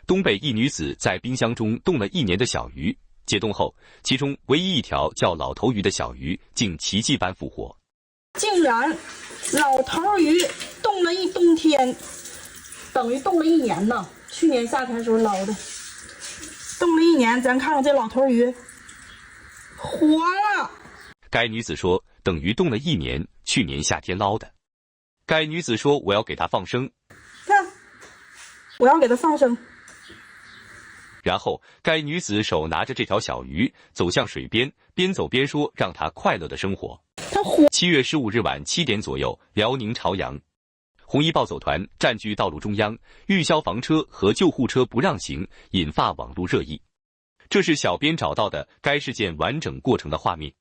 东北一女子在冰箱中冻了1年的小鱼，解冻后，其中唯一一条叫老头鱼的小鱼竟奇迹般复活。竟然老头鱼冻了一冬天，等于冻了1年呢。去年夏天时候捞的，冻了1年，咱看看这老头鱼活了。该女子说，等于冻了1年，去年夏天捞的。该女子说，我要给它放生。看，我要给它放生。然后，该女子手拿着这条小鱼走向水边，边走边说，让它快乐的生活。7月15日晚7点左右，辽宁朝阳，红衣暴走团占据道路中央，遇消防车和救护车不让行，引发网络热议。这是小编找到的该事件完整过程的画面。